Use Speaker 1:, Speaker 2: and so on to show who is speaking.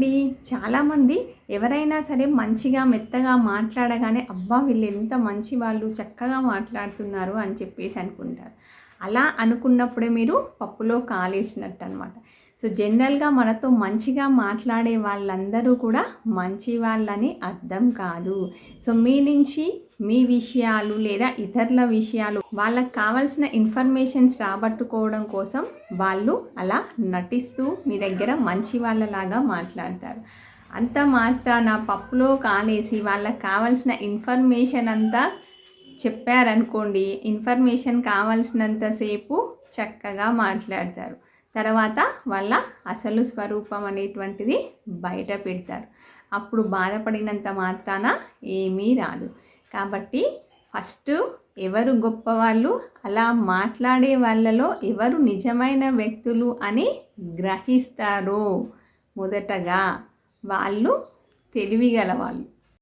Speaker 1: అండి. చాలామంది ఎవరైనా సరే మంచిగా మెత్తగా మాట్లాడగానే అబ్బా! వీళ్ళు ఎంత మంచి వాళ్ళు చక్కగా మాట్లాడుతున్నారు అని చెప్పేసి అనుకుంటారు. అలా అనుకున్నప్పుడే మీరు పప్పులో కాలేసినట్టు అనమాట. సో జనరల్‌గా మనతో మంచిగా మాట్లాడే వాళ్ళందరూ కూడా మంచి వాళ్ళని అర్థం కాదు. సో మీ నుంచి మీ విషయాలు లేదా ఇతరుల విషయాలు వాళ్ళకి కావాల్సిన ఇన్ఫర్మేషన్స్ రాబట్టుకోవడం కోసం వాళ్ళు అలా నటిస్తూ మీ దగ్గర మంచి వాళ్ళలాగా మాట్లాడతారు. అంత మాత్రాన పప్పులో కాలేసి వాళ్ళకి కావాల్సిన ఇన్ఫర్మేషన్ అంతా చెప్పారనుకోండి, ఇన్ఫర్మేషన్ కావాల్సినంతసేపు చక్కగా మాట్లాడతారు. తర్వాత వాళ్ళ అసలు స్వరూపం అనేటువంటిది బయట పెడతారు. అప్పుడు బాధపడినంత మాత్రాన ఏమీ రాదు. కాబట్టి ఫస్ట్ ఎవరు గొప్పవాళ్ళు, అలా మాట్లాడే వాళ్ళలో ఎవరు నిజమైన వ్యక్తులు అని గ్రహిస్తారో మొదటగా వాళ్ళు తెలివిగల వాళ్ళు.